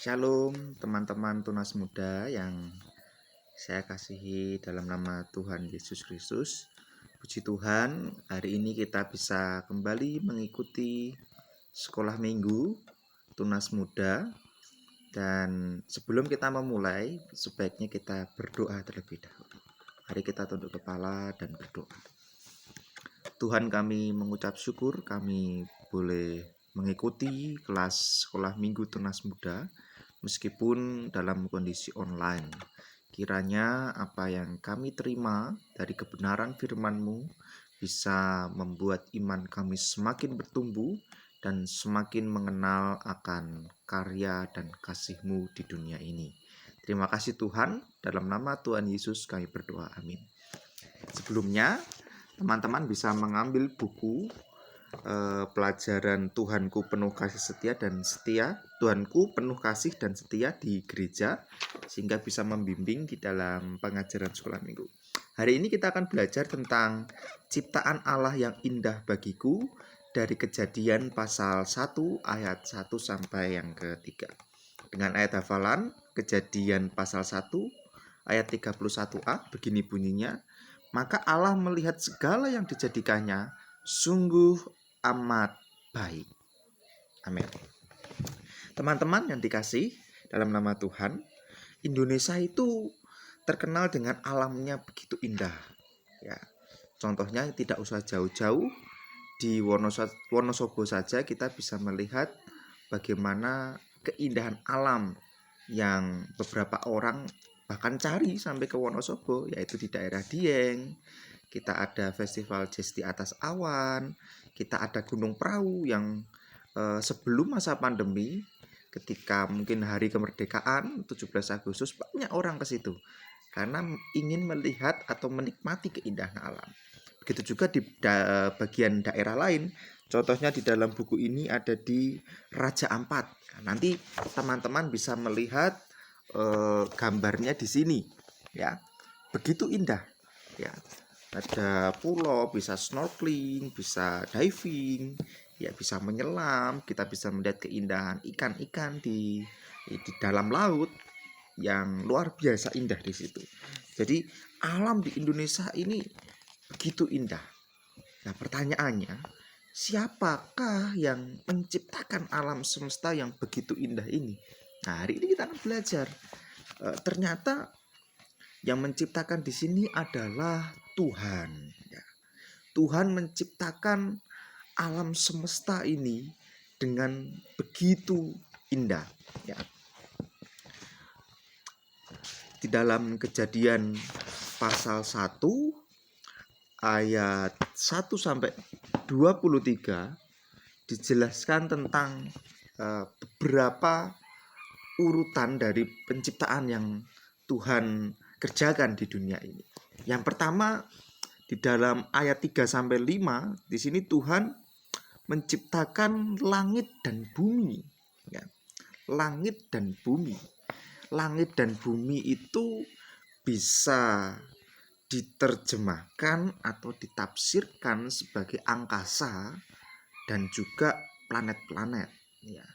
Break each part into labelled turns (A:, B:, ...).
A: Shalom teman-teman tunas muda yang saya kasihi dalam nama Tuhan Yesus Kristus. Puji Tuhan, hari ini kita bisa kembali mengikuti sekolah minggu tunas muda. Dan sebelum kita memulai, sebaiknya kita berdoa terlebih dahulu. Mari kita tunduk kepala dan berdoa. Tuhan, kami mengucap syukur kami boleh mengikuti kelas sekolah minggu tunas muda meskipun dalam kondisi online. Kiranya apa yang kami terima dari kebenaran firman-Mu bisa membuat iman kami semakin bertumbuh dan semakin mengenal akan karya dan kasih-Mu di dunia ini. Terima kasih Tuhan, dalam nama Tuhan Yesus kami berdoa, amin. Sebelumnya, teman-teman bisa mengambil buku pelajaran Tuhanku penuh kasih setia dan setia, Tuhanku penuh kasih dan setia di gereja, sehingga bisa membimbing di dalam pengajaran sekolah minggu. Hari ini kita akan belajar tentang ciptaan Allah yang indah bagiku dari Kejadian pasal 1 ayat 1 sampai yang ketiga. Dengan ayat hafalan Kejadian pasal 1 ayat 31a, begini bunyinya: maka Allah melihat segala yang dijadikannya sungguh amat baik. Amin. Teman-teman yang dikasih dalam nama Tuhan, Indonesia itu terkenal dengan alamnya begitu indah. Ya, contohnya tidak usah jauh-jauh, di Wonosobo saja kita bisa melihat bagaimana keindahan alam yang beberapa orang bahkan cari sampai ke Wonosobo, yaitu di daerah Dieng. Kita ada festival jazz di atas awan, kita ada Gunung Prau yang sebelum masa pandemi, ketika mungkin hari kemerdekaan 17 Agustus, banyak orang ke situ karena ingin melihat atau menikmati keindahan alam. Begitu juga di bagian daerah lain. Contohnya di dalam buku ini ada di Raja Ampat. Nanti teman-teman bisa melihat gambarnya di sini, ya. Begitu indah, ya. Ada pulau, bisa snorkeling, bisa diving, ya, bisa menyelam. Kita bisa melihat keindahan ikan-ikan di dalam laut yang luar biasa indah di situ. Jadi alam di Indonesia ini begitu indah. Nah, pertanyaannya, siapakah yang menciptakan alam semesta yang begitu indah ini? Nah, hari ini kita akan belajar. Ternyata yang menciptakan di sini adalah Tuhan. Ya. Tuhan menciptakan alam semesta ini dengan begitu indah. Ya. Di dalam Kejadian pasal 1 ayat 1 sampai 23 dijelaskan tentang beberapa urutan dari penciptaan yang Tuhan kerjakan di dunia ini. Yang pertama, di dalam ayat 3 sampai 5, di sini Tuhan menciptakan langit dan bumi. Ya. Langit dan bumi. Langit dan bumi itu bisa diterjemahkan atau ditafsirkan sebagai angkasa dan juga planet-planet. Ya.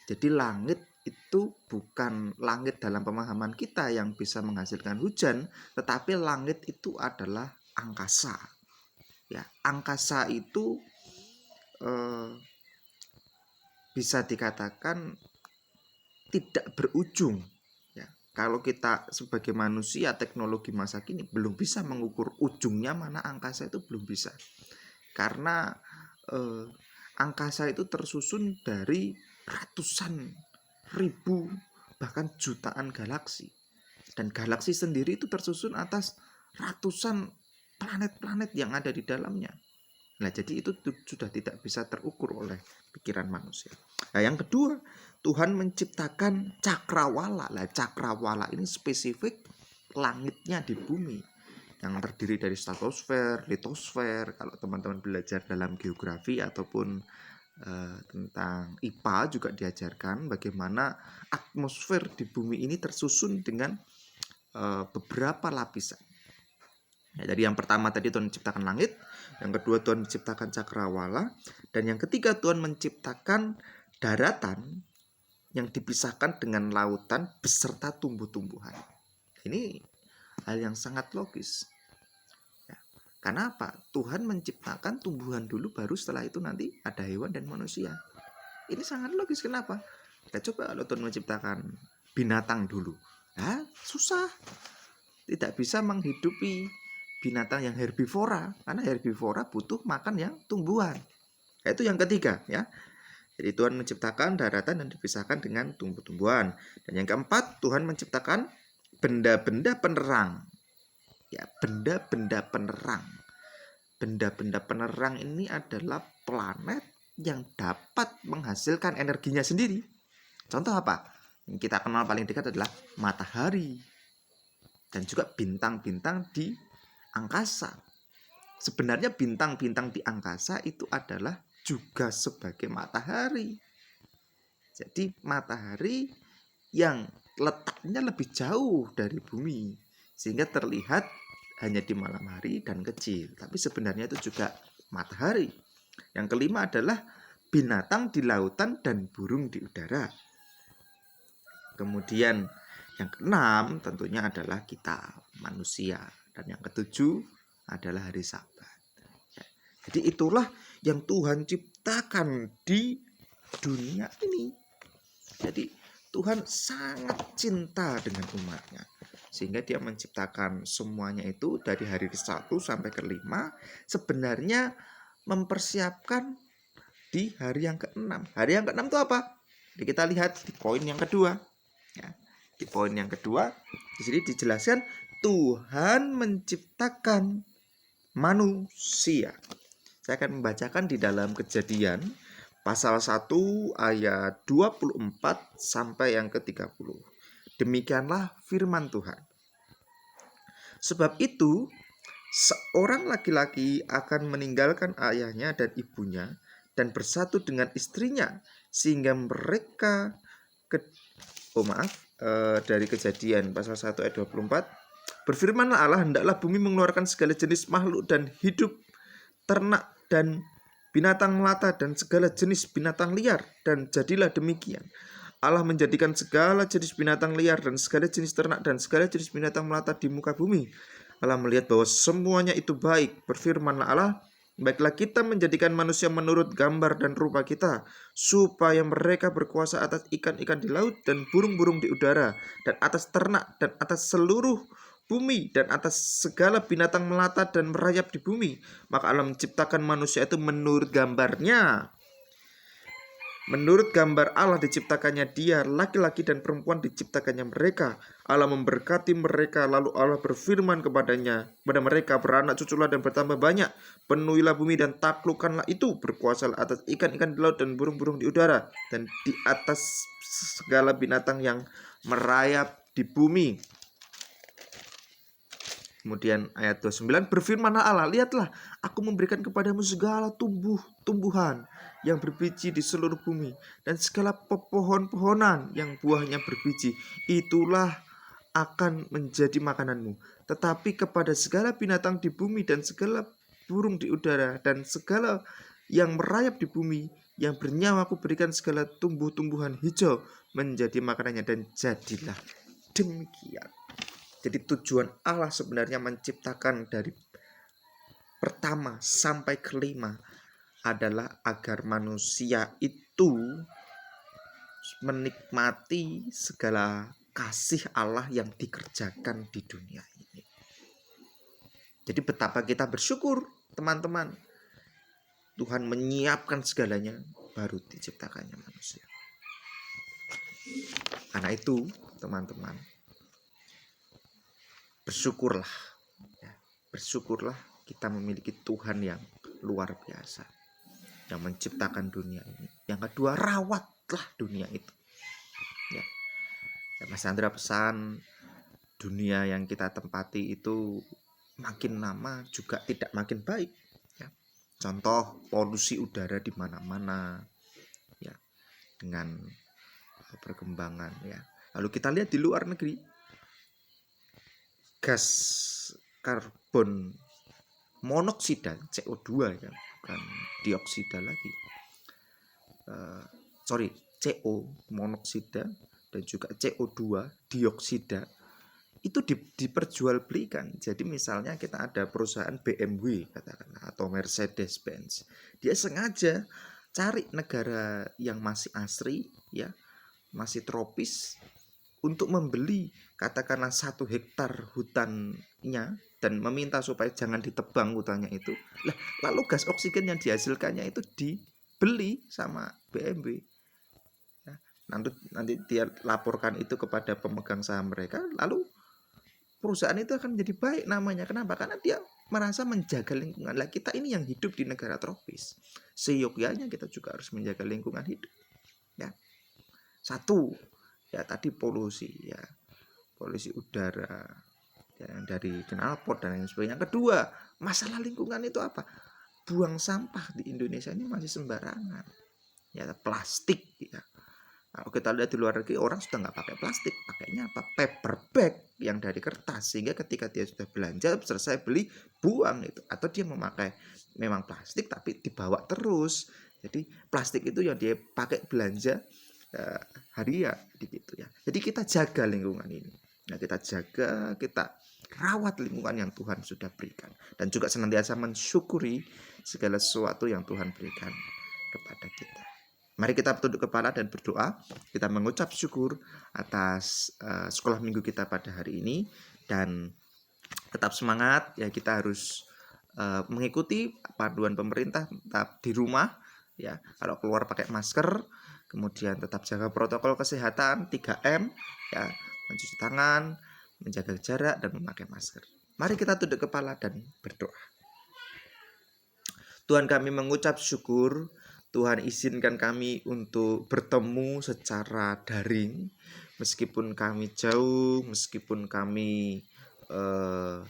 A: Jadi langit itu bukan langit dalam pemahaman kita yang bisa menghasilkan hujan, tetapi langit itu adalah angkasa. Ya, angkasa itu bisa dikatakan tidak berujung. Ya, kalau kita sebagai manusia teknologi masa kini belum bisa mengukur ujungnya mana angkasa, itu belum bisa. Karena angkasa itu tersusun dari ratusan ribu bahkan jutaan galaksi, dan galaksi sendiri itu tersusun atas ratusan planet-planet yang ada di dalamnya. Nah, jadi itu sudah tidak bisa terukur oleh pikiran manusia. Nah, yang kedua, Tuhan menciptakan cakrawala. Nah, cakrawala ini spesifik langitnya di bumi yang terdiri dari stratosfer, litosfer. Kalau teman-teman belajar dalam geografi ataupun tentang IPA juga diajarkan bagaimana atmosfer di bumi ini tersusun dengan beberapa lapisan. Ya, jadi yang pertama tadi Tuhan menciptakan langit, yang kedua Tuhan menciptakan cakrawala, dan yang ketiga Tuhan menciptakan daratan yang dipisahkan dengan lautan beserta tumbuh-tumbuhan. Ini hal yang sangat logis. Ya. Karena apa? Tuhan menciptakan tumbuhan dulu, baru setelah itu nanti ada hewan dan manusia. Ini sangat logis. Kenapa? Kita coba kalau Tuhan menciptakan binatang dulu. Nah, susah. Tidak bisa menghidupi binatang yang herbivora. Karena herbivora butuh makan yang tumbuhan. Itu yang ketiga, ya. Jadi Tuhan menciptakan daratan dan dipisahkan dengan tumbuh-tumbuhan. Dan yang keempat, Tuhan menciptakan benda-benda penerang. Ya, benda-benda penerang. Benda-benda penerang ini adalah planet yang dapat menghasilkan energinya sendiri. Contoh apa? Yang kita kenal paling dekat adalah matahari. Dan juga bintang-bintang di angkasa. Sebenarnya bintang-bintang di angkasa itu adalah juga sebagai matahari. Jadi matahari yang letaknya lebih jauh dari bumi, sehingga terlihat hanya di malam hari dan kecil. Tapi sebenarnya itu juga matahari. Yang kelima adalah binatang di lautan dan burung di udara. Kemudian yang keenam tentunya adalah kita manusia. Dan yang ketujuh adalah hari Sabat. Jadi itulah yang Tuhan ciptakan di dunia ini. Jadi Tuhan sangat cinta dengan umatnya. Sehingga dia menciptakan semuanya itu dari hari ke-1 sampai ke-5. Sebenarnya mempersiapkan di hari yang ke-6. Hari yang ke-6 itu apa? Jadi kita lihat di poin yang kedua. Ya, di poin yang kedua, di sini dijelaskan Tuhan menciptakan manusia. Saya akan membacakan di dalam Kejadian pasal 1 ayat 24 sampai yang ke-30. Demikianlah firman Tuhan. Sebab itu, seorang laki-laki akan meninggalkan ayahnya dan ibunya dan bersatu dengan istrinya, sehingga mereka dari Kejadian pasal 1 ayat 24. Berfirmanlah Allah, hendaklah bumi mengeluarkan segala jenis makhluk dan hidup, ternak dan binatang melata dan segala jenis binatang liar, dan jadilah demikian. Allah menjadikan segala jenis binatang liar dan segala jenis ternak dan segala jenis binatang melata di muka bumi. Allah melihat bahwa semuanya itu baik. Berfirmanlah Allah, baiklah kita menjadikan manusia menurut gambar dan rupa kita, supaya mereka berkuasa atas ikan-ikan di laut dan burung-burung di udara, dan atas ternak dan atas seluruh bumi dan atas segala binatang melata dan merayap di bumi. Maka Allah menciptakan manusia itu menurut gambarnya. Menurut gambar Allah diciptakannya dia, laki-laki dan perempuan diciptakannya mereka. Allah memberkati mereka, lalu Allah berfirman kepada mereka, beranak cuculah dan bertambah banyak, penuhilah bumi dan taklukkanlah itu, berkuasalah atas ikan-ikan di laut dan burung-burung di udara, dan di atas segala binatang yang merayap di bumi. Kemudian ayat 29, berfirmanlah Allah, lihatlah aku memberikan kepadamu segala tumbuhan yang berbiji di seluruh bumi, dan segala pepohon-pohonan yang buahnya berbiji, itulah akan menjadi makananmu. Tetapi kepada segala binatang di bumi dan segala burung di udara dan segala yang merayap di bumi yang bernyawa aku berikan segala tumbuh-tumbuhan hijau menjadi makanannya, dan jadilah demikian. Jadi tujuan Allah sebenarnya menciptakan dari pertama sampai kelima adalah agar manusia itu menikmati segala kasih Allah yang dikerjakan di dunia ini. Jadi betapa kita bersyukur, teman-teman. Tuhan menyiapkan segalanya, baru diciptakannya manusia. Karena itu, teman-teman, bersyukurlah. Bersyukurlah kita memiliki Tuhan yang luar biasa, yang menciptakan dunia ini. Yang kedua, rawatlah dunia itu. Ya, Mas Andra pesan, dunia yang kita tempati itu makin lama juga tidak makin baik. Ya. Contoh polusi udara di mana-mana, ya, dengan perkembangan. Ya. Lalu kita lihat di luar negeri, gas karbon monoksida CO2, ya, bukan dioksida lagi. CO monoksida dan juga CO2 dioksida itu diperjualbelikan. Jadi misalnya kita ada perusahaan BMW katakanlah atau Mercedes-Benz, dia sengaja cari negara yang masih asri ya, masih tropis untuk membeli katakanlah 1 hektar hutannya dan meminta supaya jangan ditebang hutannya itu. Lalu gas oksigen yang dihasilkannya itu dibeli sama BMW. Nanti dia laporkan itu kepada pemegang saham mereka, lalu perusahaan itu akan menjadi baik namanya. Kenapa? Karena dia merasa menjaga lingkungan. Lah kita ini yang hidup di negara tropis, seyogyanya kita juga harus menjaga lingkungan hidup. Ya, satu ya tadi polusi ya, polusi udara ya, dari knalpot dan lain sebagainya. Yang kedua, masalah lingkungan itu apa? Buang sampah di Indonesia ini masih sembarangan. Ya, plastik ya. Kalau kita lihat di luar negeri orang sudah nggak pakai plastik, pakainya apa? Paper bag yang dari kertas, sehingga ketika dia sudah belanja selesai beli buang itu, atau dia memakai memang plastik tapi dibawa terus. Jadi plastik itu yang dia pakai belanja harian gitu ya. Jadi kita jaga lingkungan ini. Nah, kita jaga, kita rawat lingkungan yang Tuhan sudah berikan dan juga senantiasa mensyukuri segala sesuatu yang Tuhan berikan kepada kita. Mari kita tunduk kepala dan berdoa. Kita mengucap syukur atas sekolah minggu kita pada hari ini dan tetap semangat ya, kita harus mengikuti panduan pemerintah, tetap di rumah ya. Kalau keluar pakai masker, kemudian tetap jaga protokol kesehatan 3M ya, mencuci tangan, menjaga jarak dan memakai masker. Mari kita tunduk kepala dan berdoa. Tuhan, kami mengucap syukur. Tuhan izinkan kami untuk bertemu secara daring, meskipun kami jauh, meskipun kami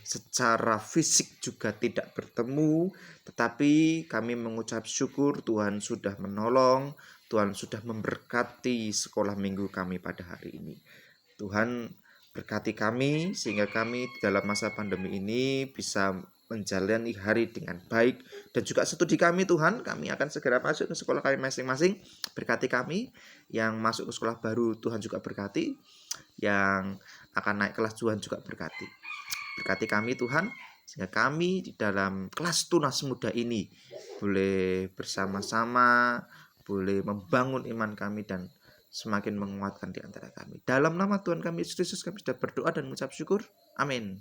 A: secara fisik juga tidak bertemu, tetapi kami mengucap syukur Tuhan sudah menolong, Tuhan sudah memberkati sekolah minggu kami pada hari ini. Tuhan berkati kami sehingga kami dalam masa pandemi ini bisa menjalani hari dengan baik, dan juga studi kami Tuhan, kami akan segera masuk ke sekolah kami masing-masing. Berkati kami yang masuk ke sekolah baru, Tuhan juga berkati, yang akan naik kelas Tuhan juga berkati. Berkati kami Tuhan, sehingga kami di dalam kelas tunas muda ini boleh bersama-sama, boleh membangun iman kami dan semakin menguatkan di antara kami. Dalam nama Tuhan kami Yesus Kristus kami sudah berdoa dan mengucap syukur. Amin.